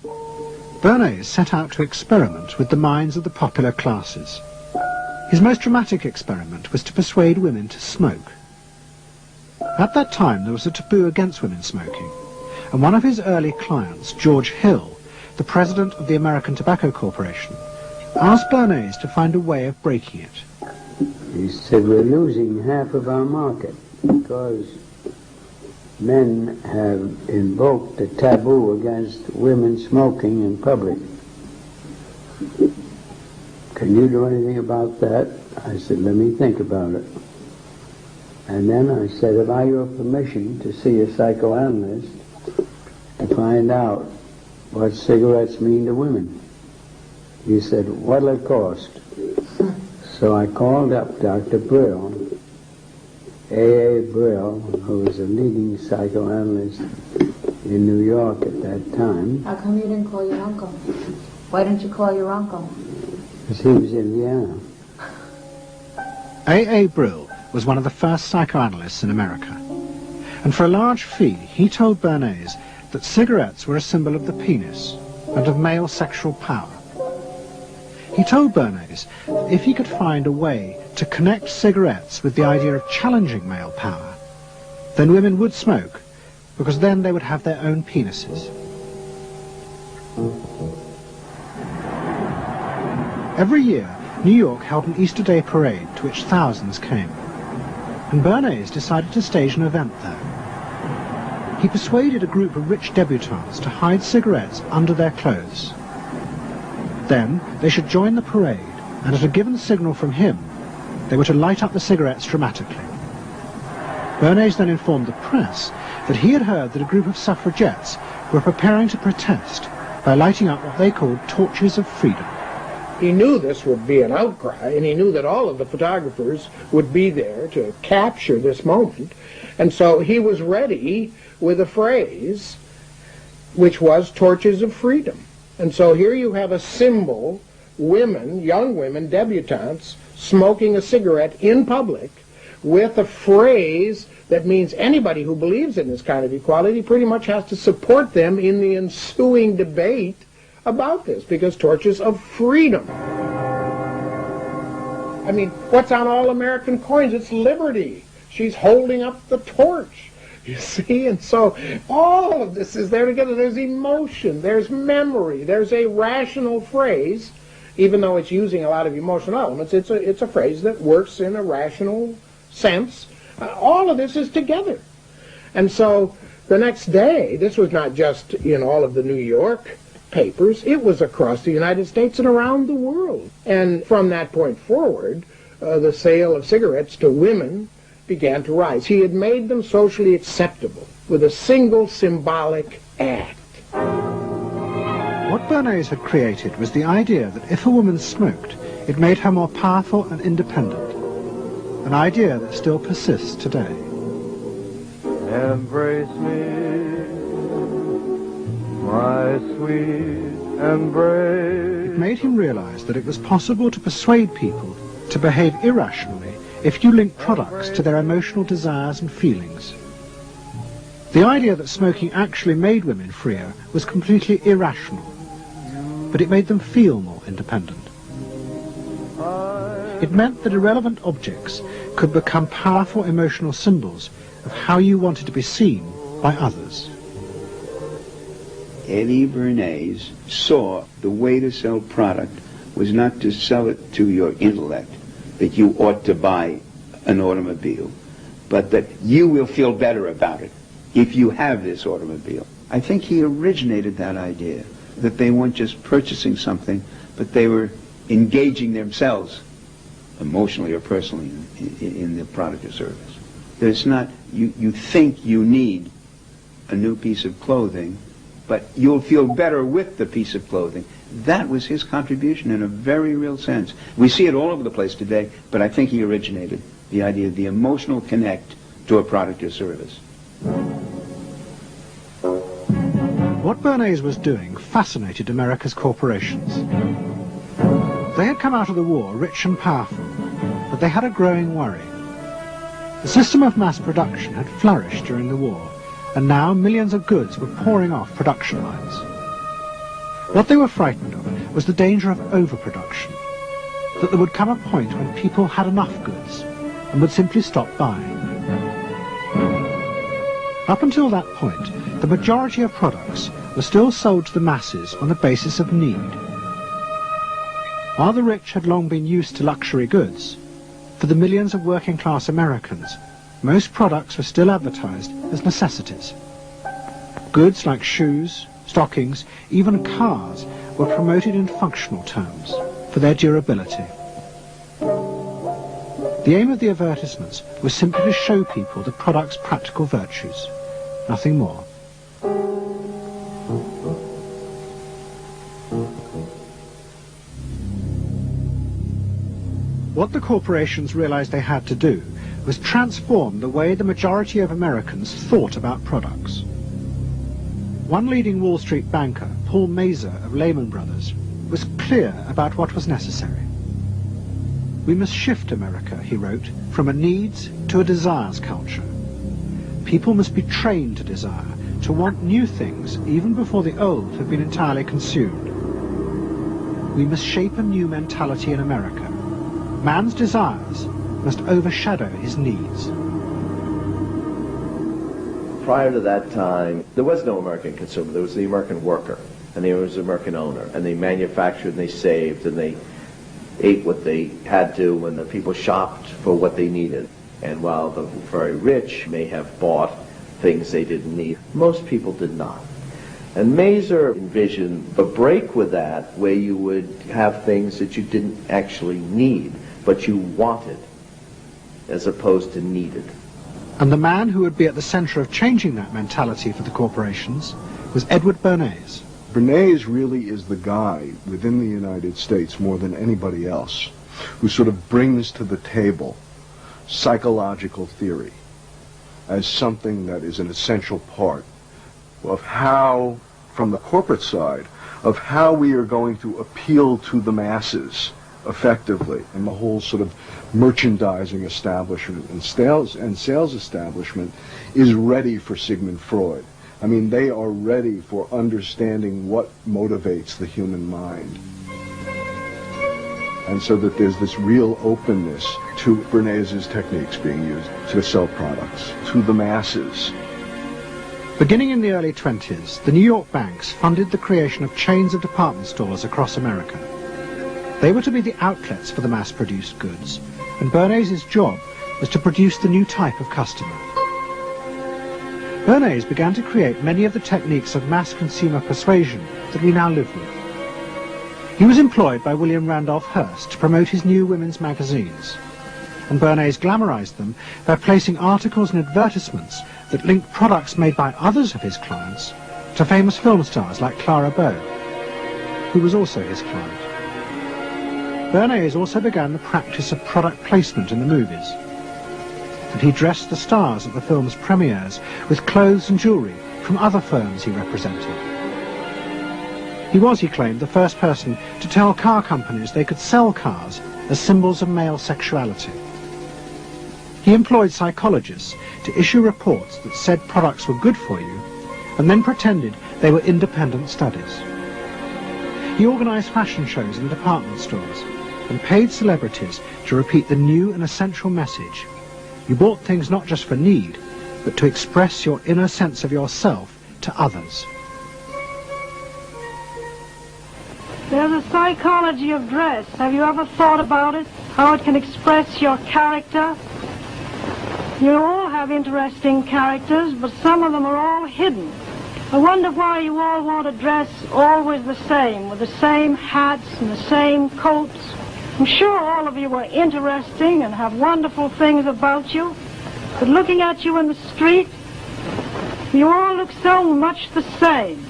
Bernays set out to experiment with the minds of the popular classes. His most dramatic experiment was to persuade women to smoke. At that time there was a taboo against women smoking, and one of his early clients, George Hill, the president of the American Tobacco Corporation, asked Bernays to find a way of breaking it. He said, we're losing half of our market because men have invoked a taboo against women smoking in public. Can you do anything about that? I said, let me think about it. And then I said, have I your permission to see a psychoanalyst to find out what cigarettes mean to women? He said, what'll it cost? So I called up Dr. Brill, A.A. Brill, who was a leading psychoanalyst in New York at that time. How come you didn't call your uncle? Why didn't you call your uncle? Because he was in Vienna. A.A. Brill was one of the first psychoanalysts in America, and for a large fee he told Bernays that cigarettes were a symbol of the penis and of male sexual power. He told Bernays that if he could find a way to connect cigarettes with the idea of challenging male power, then women would smoke, because then they would have their own penises. Every year, New York held an Easter Day parade to which thousands came, and Bernays decided to stage an event there. He persuaded a group of rich debutantes to hide cigarettes under their clothes. Then they should join the parade, and at a given signal from him, they were to light up the cigarettes dramatically. Bernays then informed the press that he had heard that a group of suffragettes were preparing to protest by lighting up what they called torches of freedom. He knew this would be an outcry, and he knew that all of the photographers would be there to capture this moment, and so he was ready with a phrase which was torches of freedom. And so here you have a symbol, women, young women, debutantes, smoking a cigarette in public with a phrase that means anybody who believes in this kind of equality pretty much has to support them in the ensuing debate about this, because torches of freedom. I mean, what's on all American coins? It's liberty. She's holding up the torch, you see? And so all of this is there together. There's emotion, there's memory, there's a rational phrase, even though it's using a lot of emotional elements. It's a phrase that works in a rational sense. All of this is together. And so the next day, this was not just in all of the New York papers, it was across the United States and around the world. And from that point forward, the sale of cigarettes to women began to rise. He had made them socially acceptable with a single symbolic act. What Bernays had created was the idea that if a woman smoked, it made her more powerful and independent, an idea that still persists today. Embrace me, my sweet embrace. It made him realize that it was possible to persuade people to behave irrationally if you link products to their emotional desires and feelings. The idea that smoking actually made women freer was completely irrational, but it made them feel more independent. It meant that irrelevant objects could become powerful emotional symbols of how you wanted to be seen by others. Eddie Bernays saw the way to sell product was not to sell it to your intellect, that you ought to buy an automobile, but that you will feel better about it if you have this automobile. I think he originated that idea, that they weren't just purchasing something, but they were engaging themselves emotionally or personally in the product or service. That it's not, you think you need a new piece of clothing, but you'll feel better with the piece of clothing. That was his contribution in a very real sense. We see it all over the place today, but I think he originated the idea of the emotional connect to a product or service. What Bernays was doing fascinated America's corporations. They had come out of the war rich and powerful, but they had a growing worry. The system of mass production had flourished during the war, and now millions of goods were pouring off production lines. What they were frightened of was the danger of overproduction, that there would come a point when people had enough goods and would simply stop buying. Up until that point, the majority of products were still sold to the masses on the basis of need. While the rich had long been used to luxury goods, for the millions of working-class Americans, most products were still advertised as necessities. Goods like shoes, stockings, even cars were promoted in functional terms for their durability. The aim of the advertisements was simply to show people the product's practical virtues, nothing more. What the corporations realized they had to do was transform the way the majority of Americans thought about products. One leading Wall Street banker, Paul Mazur of Lehman Brothers, was clear about what was necessary. We must shift America, he wrote, from a needs to a desires culture. People must be trained to desire, to want new things even before the old have been entirely consumed. We must shape a new mentality in America. Man's desires must overshadow his needs. Prior to that time, there was no American consumer. There was the American worker, and there was the American owner, and they manufactured and they saved and they ate what they had to, and the people shopped for what they needed. And while the very rich may have bought things they didn't need, most people did not. And Mazur envisioned a break with that, where you would have things that you didn't actually need, but you wanted, as opposed to needed. And the man who would be at the center of changing that mentality for the corporations was Edward Bernays. Bernays really is the guy within the United States, more than anybody else, who sort of brings to the table psychological theory as something that is an essential part of how, from the corporate side, of how we are going to appeal to the masses effectively, and the whole sort of merchandising establishment and sales establishment is ready for Sigmund Freud. I mean, they are ready for understanding what motivates the human mind. And so that there's this real openness to Bernays' techniques being used to sell products to the masses. Beginning in the early 20s, the New York banks funded the creation of chains of department stores across America. They were to be the outlets for the mass-produced goods, and Bernays' job was to produce the new type of customer. Bernays began to create many of the techniques of mass consumer persuasion that we now live with. He was employed by William Randolph Hearst to promote his new women's magazines, and Bernays glamorized them by placing articles and advertisements that linked products made by others of his clients to famous film stars like Clara Bow, who was also his client. Bernays also began the practice of product placement in the movies, and he dressed the stars at the film's premieres with clothes and jewelry from other firms he represented. He was, he claimed, the first person to tell car companies they could sell cars as symbols of male sexuality. He employed psychologists to issue reports that said products were good for you, and then pretended they were independent studies. He organized fashion shows in department stores, and paid celebrities to repeat the new and essential message. You bought things not just for need, but to express your inner sense of yourself to others. There's a psychology of dress. Have you ever thought about it? How it can express your character? You all have interesting characters, but some of them are all hidden. I wonder why you all want to dress always the same, with the same hats and the same coats. I'm sure all of you are interesting and have wonderful things about you, but looking at you in the street, you all look so much the same.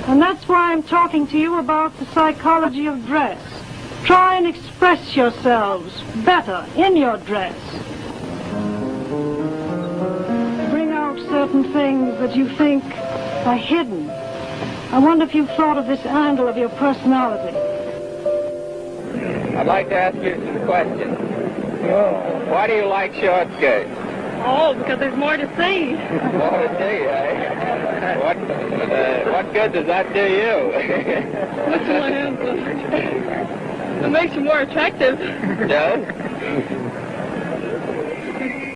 And that's why I'm talking to you about the psychology of dress. Try and express yourselves better in your dress. Bring out certain things that you think are hidden. I wonder if you've thought of this angle of your personality. I'd like to ask you some questions. Why do you like short skirts? Oh, because there's more to see. More to see, eh? What good does that do you? It makes you more attractive. No?